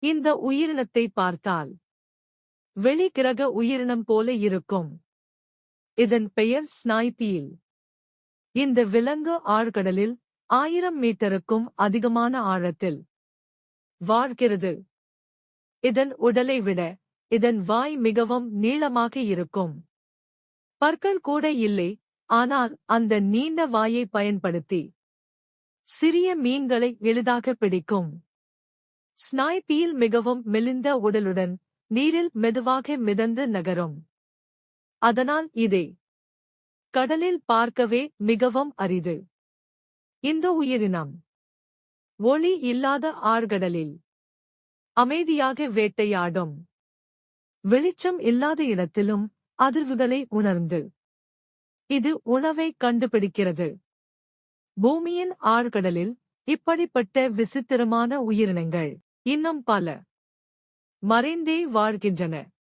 இந்த உயிரினத்தை பார்த்தால் வெளிக்கிரக உயிரினம் போல இருக்கும். இதன் பெயர் ஸ்னைபீல். இந்த விலங்கு ஆழ்கடலில் 1000 மீட்டருக்கும் அதிகமான ஆழத்தில் வாழ்கிறது. இதன் உடலை விட இதன் வாய் மிகவும் நீளமாக இருக்கும். பற்கள் கூட இல்லை, ஆனால் அந்த நீண்ட வாயை பயன்படுத்தி சிறிய மீன்களை எளிதாக பிடிக்கும். ஸ்னைபீல் மிகவும் மெலிந்த உடலுடன் நீரில் மெதுவாக மிதந்து நகரும். அதனால் இதை கடலில் பார்க்கவே மிகவும் அரிது. இந்த உயிரினம் ஒளி இல்லாத ஆழ்கடலில் அமைதியாக வேட்டையாடும். வெளிச்சம் இல்லாத இடத்திலும் அதிர்வுகளை உணர்ந்து இது உணவை கண்டுபிடிக்கிறது. பூமியின் ஆழ்கடலில் இப்படிப்பட்ட விசித்திரமான உயிரினங்கள் இன்னும் பல மறைந்தே வாழ்கின்றன.